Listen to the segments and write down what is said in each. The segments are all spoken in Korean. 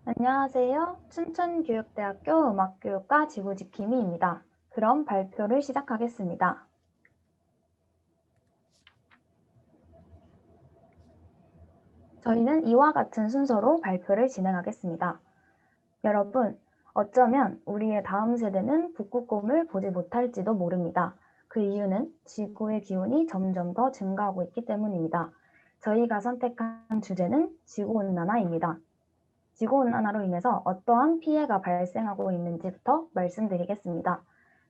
안녕하세요. 춘천교육대학교 음악교육과 지구지킴이입니다. 그럼 발표를 시작하겠습니다. 저희는 이와 같은 순서로 발표를 진행하겠습니다. 여러분, 어쩌면 우리의 다음 세대는 북극곰을 보지 못할지도 모릅니다. 그 이유는 지구의 기온이 점점 더 증가하고 있기 때문입니다. 저희가 선택한 주제는 지구온난화입니다. 지구온난화로 인해서 어떠한 피해가 발생하고 있는지부터 말씀드리겠습니다.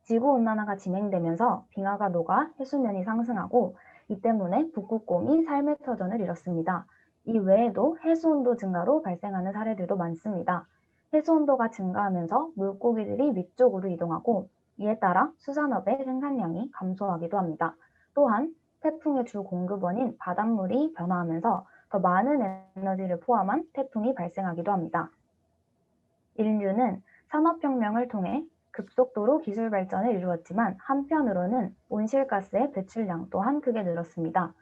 지구온난화가 진행되면서 빙하가 녹아 해수면이 상승하고 이 때문에 북극곰이 삶의 터전을 잃었습니다. 이 외에도 해수온도 증가로 발생하는 사례들도 많습니다. 해수온도가 증가하면서 물고기들이 위쪽으로 이동하고 이에 따라 수산업의 생산량이 감소하기도 합니다. 또한 태풍의 주 공급원인 바닷물이 변화하면서 더 많은 에너지를 포함한 태풍이 발생하기도 합니다. 인류는 산업혁명을 통해 급속도로 기술 발전을 이루었지만 한편으로는 온실가스의 배출량 또한 크게 늘었습니다.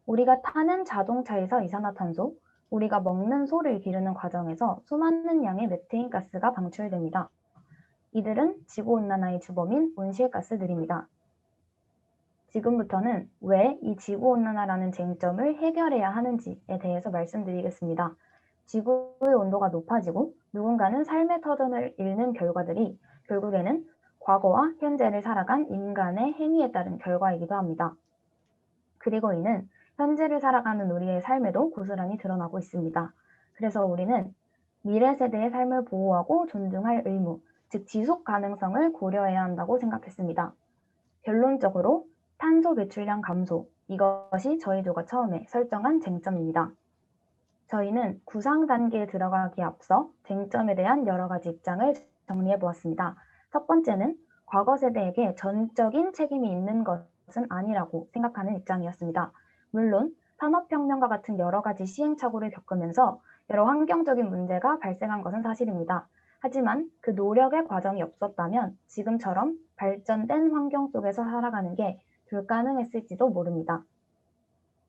우리가 타는 자동차에서 이산화탄소, 우리가 먹는 소를 기르는 과정에서 수많은 양의 메테인 가스가 방출됩니다. 이들은 지구온난화의 주범인 온실가스들입니다. 지금부터는 왜 이 지구온난화라는 쟁점을 해결해야 하는지에 대해서 말씀드리겠습니다. 지구의 온도가 높아지고 누군가는 삶의 터전을 잃는 결과들이 결국에는 과거와 현재를 살아간 인간의 행위에 따른 결과이기도 합니다. 그리고 이는 현재를 살아가는 우리의 삶에도 고스란히 드러나고 있습니다. 그래서 우리는 미래 세대의 삶을 보호하고 존중할 의무, 즉 지속 가능성을 고려해야 한다고 생각했습니다. 결론적으로 탄소 배출량 감소, 이것이 저희들과 처음에 설정한 쟁점입니다. 저희는 구상 단계에 들어가기에 앞서 쟁점에 대한 여러 가지 입장을 정리해 보았습니다. 첫 번째는 과거 세대에게 전적인 책임이 있는 것은 아니라고 생각하는 입장이었습니다. 물론 산업혁명과 같은 여러 가지 시행착오를 겪으면서 여러 환경적인 문제가 발생한 것은 사실입니다. 하지만 그 노력의 과정이 없었다면 지금처럼 발전된 환경 속에서 살아가는 게 불가능했을지도 모릅니다.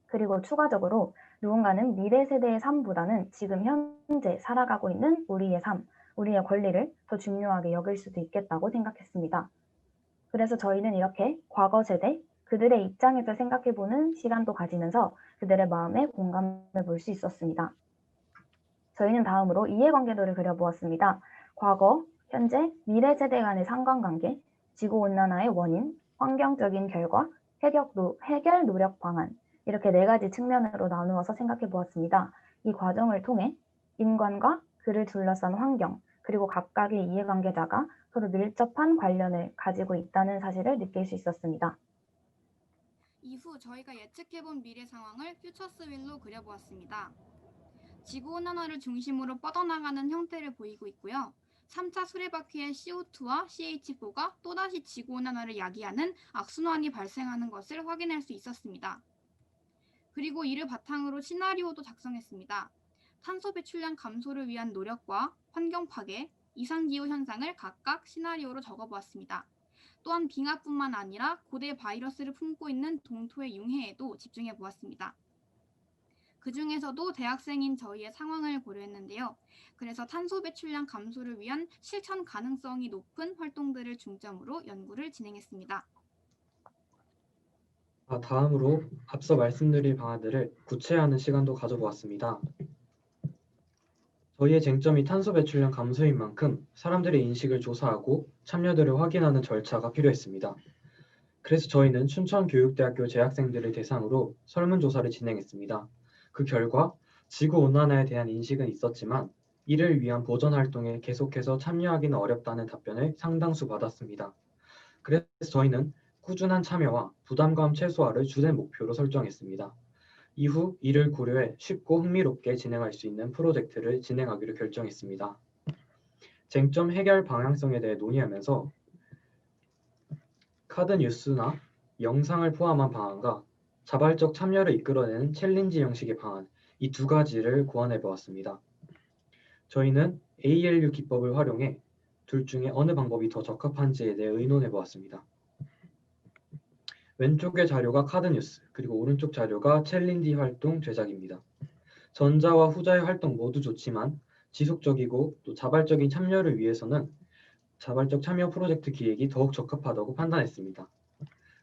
그리고 추가적으로 누군가는 미래 세대의 삶보다는 지금 현재 살아가고 있는 우리의 삶, 우리의 권리를 더 중요하게 여길 수도 있겠다고 생각했습니다. 그래서 저희는 이렇게 과거 세대, 그들의 입장에서 생각해보는 시간도 가지면서 그들의 마음에 공감해 볼 수 있었습니다. 저희는 다음으로 이해관계도를 그려보았습니다. 과거, 현재, 미래 세대 간의 상관관계, 지구온난화의 원인, 환경적인 결과, 해결 노력 방안, 이렇게 네 가지 측면으로 나누어서 생각해 보았습니다. 이 과정을 통해 인간과 그를 둘러싼 환경, 그리고 각각의 이해관계자가 서로 밀접한 관련을 가지고 있다는 사실을 느낄 수 있었습니다. 이후 저희가 예측해본 미래 상황을 퓨처스 윌로 그려보았습니다. 지구온난화를 중심으로 뻗어나가는 형태를 보이고 있고요. 3차 수레바퀴의 CO2와 CH4가 또다시 지구온난화를 야기하는 악순환이 발생하는 것을 확인할 수 있었습니다. 그리고 이를 바탕으로 시나리오도 작성했습니다. 탄소 배출량 감소를 위한 노력과 환경 파괴, 이상기후 현상을 각각 시나리오로 적어보았습니다. 또한 빙하뿐만 아니라 고대 바이러스를 품고 있는 동토의 융해에도 집중해 보았습니다. 그 중에서도 대학생인 저희의 상황을 고려했는데요. 그래서 탄소 배출량 감소를 위한 실천 가능성이 높은 활동들을 중점으로 연구를 진행했습니다. 다음으로 앞서 말씀드린 방안들을 구체화하는 시간도 가져보았습니다. 저희의 쟁점이 탄소 배출량 감소인 만큼 사람들의 인식을 조사하고 참여도를 확인하는 절차가 필요했습니다. 그래서 저희는 춘천교육대학교 재학생들을 대상으로 설문조사를 진행했습니다. 그 결과 지구온난화에 대한 인식은 있었지만 이를 위한 보전활동에 계속해서 참여하기는 어렵다는 답변을 상당수 받았습니다. 그래서 저희는 꾸준한 참여와 부담감 최소화를 주된 목표로 설정했습니다. 이후 이를 고려해 쉽고 흥미롭게 진행할 수 있는 프로젝트를 진행하기로 결정했습니다. 쟁점 해결 방향성에 대해 논의하면서 카드 뉴스나 영상을 포함한 방안과 자발적 참여를 이끌어내는 챌린지 형식의 방안, 이 두 가지를 고안해 보았습니다. 저희는 ALU 기법을 활용해 둘 중에 어느 방법이 더 적합한지에 대해 의논해 보았습니다. 왼쪽의 자료가 카드 뉴스, 그리고 오른쪽 자료가 챌린지 활동 제작입니다. 전자와 후자의 활동 모두 좋지만 지속적이고 또 자발적인 참여를 위해서는 자발적 참여 프로젝트 기획이 더욱 적합하다고 판단했습니다.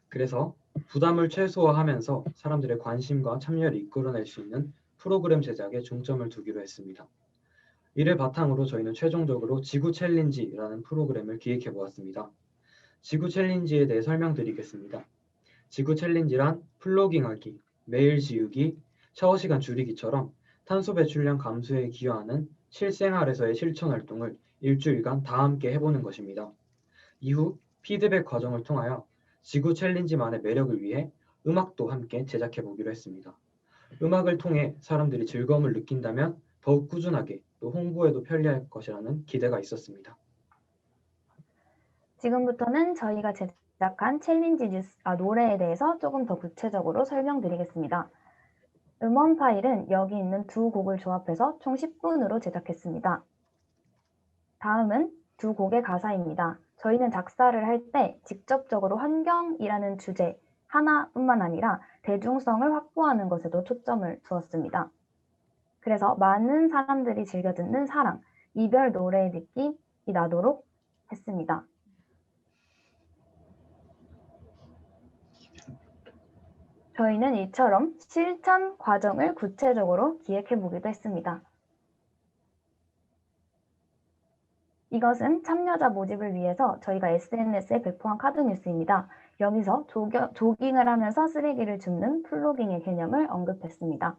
그래서 부담을 최소화하면서 사람들의 관심과 참여를 이끌어낼 수 있는 프로그램 제작에 중점을 두기로 했습니다. 이를 바탕으로 저희는 최종적으로 지구 챌린지라는 프로그램을 기획해 보았습니다. 지구 챌린지에 대해 설명드리겠습니다. 지구 챌린지란 플로깅하기, 매일 지우기, 샤워 시간 줄이기처럼 탄소 배출량 감소에 기여하는 실생활에서의 실천 활동을 일주일간 다 함께 해보는 것입니다. 이후 피드백 과정을 통하여 지구 챌린지만의 매력을 위해 음악도 함께 제작해 보기로 했습니다. 음악을 통해 사람들이 즐거움을 느낀다면 더욱 꾸준하게 또 홍보에도 편리할 것이라는 기대가 있었습니다. 지금부터는 저희가 제작한 챌린지 노래에 대해서 조금 더 구체적으로 설명드리겠습니다. 음원 파일은 여기 있는 두 곡을 조합해서 총 10분으로 제작했습니다. 다음은 두 곡의 가사입니다. 저희는 작사를 할 때 직접적으로 환경이라는 주제 하나뿐만 아니라 대중성을 확보하는 것에도 초점을 두었습니다. 그래서 많은 사람들이 즐겨 듣는 사랑, 이별 노래의 느낌이 나도록 했습니다. 저희는 이처럼 실천 과정을 구체적으로 기획해 보기도 했습니다. 이것은 참여자 모집을 위해서 저희가 SNS에 배포한 카드 뉴스입니다. 여기서 조깅을 하면서 쓰레기를 줍는 플로깅의 개념을 언급했습니다.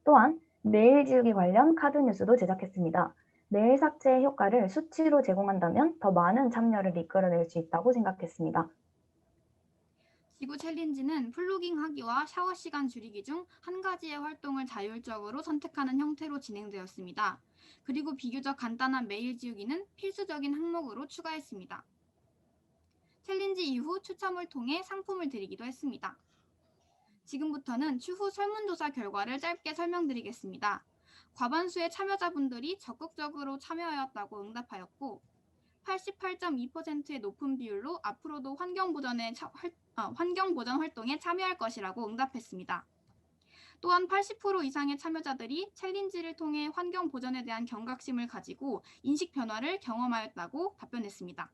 또한 메일 지우기 관련 카드 뉴스도 제작했습니다. 메일 삭제의 효과를 수치로 제공한다면 더 많은 참여를 이끌어낼 수 있다고 생각했습니다. 지구 챌린지는 플로깅 하기와 샤워 시간 줄이기 중 한 가지의 활동을 자율적으로 선택하는 형태로 진행되었습니다. 그리고 비교적 간단한 메일 지우기는 필수적인 항목으로 추가했습니다. 챌린지 이후 추첨을 통해 상품을 드리기도 했습니다. 지금부터는 추후 설문조사 결과를 짧게 설명드리겠습니다. 과반수의 참여자분들이 적극적으로 참여하였다고 응답하였고 88.2%의 높은 비율로 앞으로도 환경보전 활동에 참여할 것이라고 응답했습니다. 또한 80% 이상의 참여자들이 챌린지를 통해 환경 보전에 대한 경각심을 가지고 인식 변화를 경험하였다고 답변했습니다.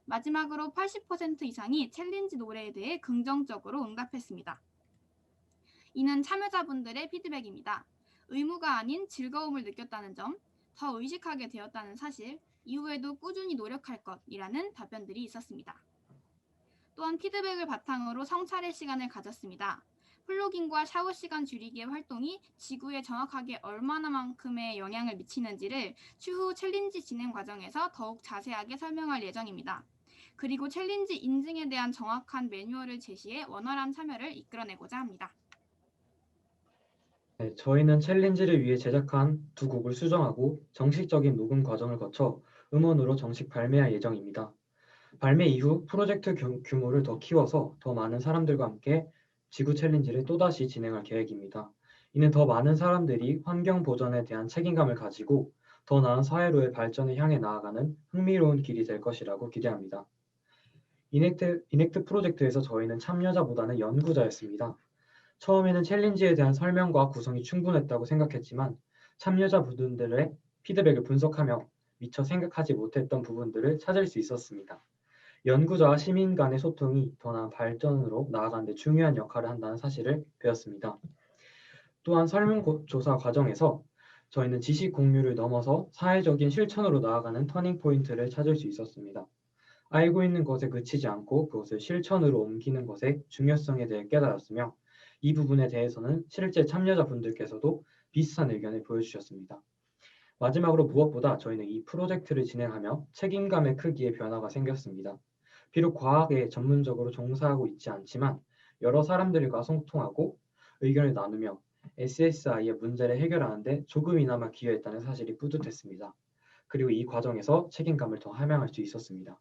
마지막으로 80% 이상이 챌린지 노래에 대해 긍정적으로 응답했습니다. 이는 참여자분들의 피드백입니다. 의무가 아닌 즐거움을 느꼈다는 점, 더 의식하게 되었다는 사실, 이후에도 꾸준히 노력할 것이라는 답변들이 있었습니다. 또한 피드백을 바탕으로 성찰의 시간을 가졌습니다. 플로깅과 샤워 시간 줄이기의 활동이 지구에 정확하게 얼마나만큼의 영향을 미치는지를 추후 챌린지 진행 과정에서 더욱 자세하게 설명할 예정입니다. 그리고 챌린지 인증에 대한 정확한 매뉴얼을 제시해 원활한 참여를 이끌어내고자 합니다. 네, 저희는 챌린지를 위해 제작한 두 곡을 수정하고 정식적인 녹음 과정을 거쳐 음원으로 정식 발매할 예정입니다. 발매 이후 프로젝트 규모를 더 키워서 더 많은 사람들과 함께 지구 챌린지를 또다시 진행할 계획입니다. 이는 더 많은 사람들이 환경 보전에 대한 책임감을 가지고 더 나은 사회로의 발전을 향해 나아가는 흥미로운 길이 될 것이라고 기대합니다. 이넥트 프로젝트에서 저희는 참여자보다는 연구자였습니다. 처음에는 챌린지에 대한 설명과 구성이 충분했다고 생각했지만 참여자분들의 피드백을 분석하며 미처 생각하지 못했던 부분들을 찾을 수 있었습니다. 연구자와 시민 간의 소통이 더 나은 발전으로 나아가는 데 중요한 역할을 한다는 사실을 배웠습니다. 또한 설문조사 과정에서 저희는 지식 공유를 넘어서 사회적인 실천으로 나아가는 터닝 포인트를 찾을 수 있었습니다. 알고 있는 것에 그치지 않고 그것을 실천으로 옮기는 것의 중요성에 대해 깨달았으며 이 부분에 대해서는 실제 참여자분들께서도 비슷한 의견을 보여주셨습니다. 마지막으로 무엇보다 저희는 이 프로젝트를 진행하며 책임감의 크기에 변화가 생겼습니다. 비록 과학에 전문적으로 종사하고 있지 않지만 여러 사람들과 소통하고 의견을 나누며 SSI의 문제를 해결하는 데 조금이나마 기여했다는 사실이 뿌듯했습니다. 그리고 이 과정에서 책임감을 더 함양할 수 있었습니다.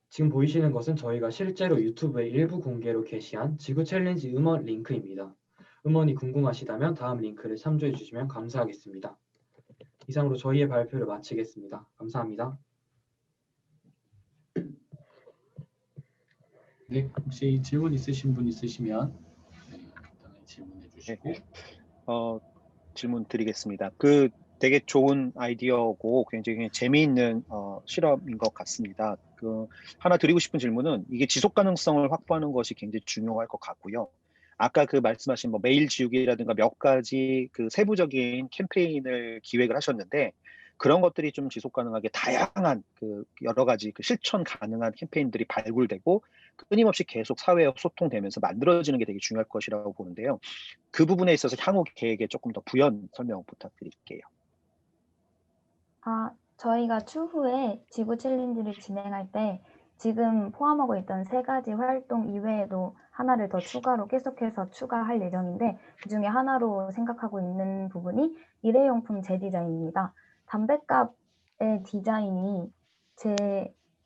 지금 보이시는 것은 저희가 실제로 유튜브에 일부 공개로 게시한 지구 챌린지 음원 링크입니다. 음원이 궁금하시다면 다음 링크를 참조해 주시면 감사하겠습니다. 이상으로 저희의 발표를 마치겠습니다. 감사합니다. 네, 혹시 질문 있으신 분 있으시면 간단히 질문해 주시고. 어, 질문 드리겠습니다. 그 되게 좋은 아이디어고 굉장히 재미있는 실험인 것 같습니다. 그 하나 드리고 싶은 질문은 이게 지속 가능성을 확보하는 것이 굉장히 중요할 것 같고요. 아까 그 말씀하신 뭐 메일 지우기라든가 몇 가지 그 세부적인 캠페인을 기획을 하셨는데 그런 것들이 좀 지속 가능하게 다양한 그 여러 가지 그 실천 가능한 캠페인들이 발굴되고 끊임없이 계속 사회와 소통되면서 만들어지는 게 되게 중요할 것이라고 보는데요. 그 부분에 있어서 향후 계획에 조금 더 부연 설명 부탁드릴게요. 저희가 추후에 지구 챌린지를 진행할 때 지금 포함하고 있던 3가지 활동 이외에도 하나를 더 추가로 계속해서 추가할 예정인데 그중에 하나로 생각하고 있는 부분이 일회용품 재디자인입니다. 담뱃갑의 디자인이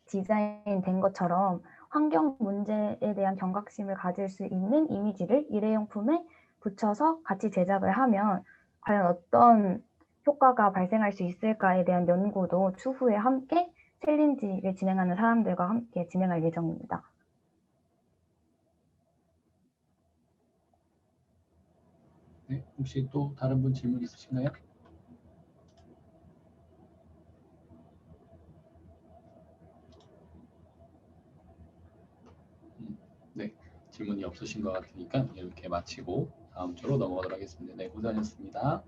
재디자인된 것처럼 환경 문제에 대한 경각심을 가질 수 있는 이미지를 일회용품에 붙여서 같이 제작을 하면 과연 어떤 효과가 발생할 수 있을까에 대한 연구도 추후에 함께 챌린지를 진행하는 사람들과 함께 진행할 예정입니다. 네, 혹시 또 다른 분 질문 있으신가요? 네, 질문이 없으신 것 같으니까 이렇게 마치고 다음 주로 넘어가도록 하겠습니다. 네, 고생하셨습니다.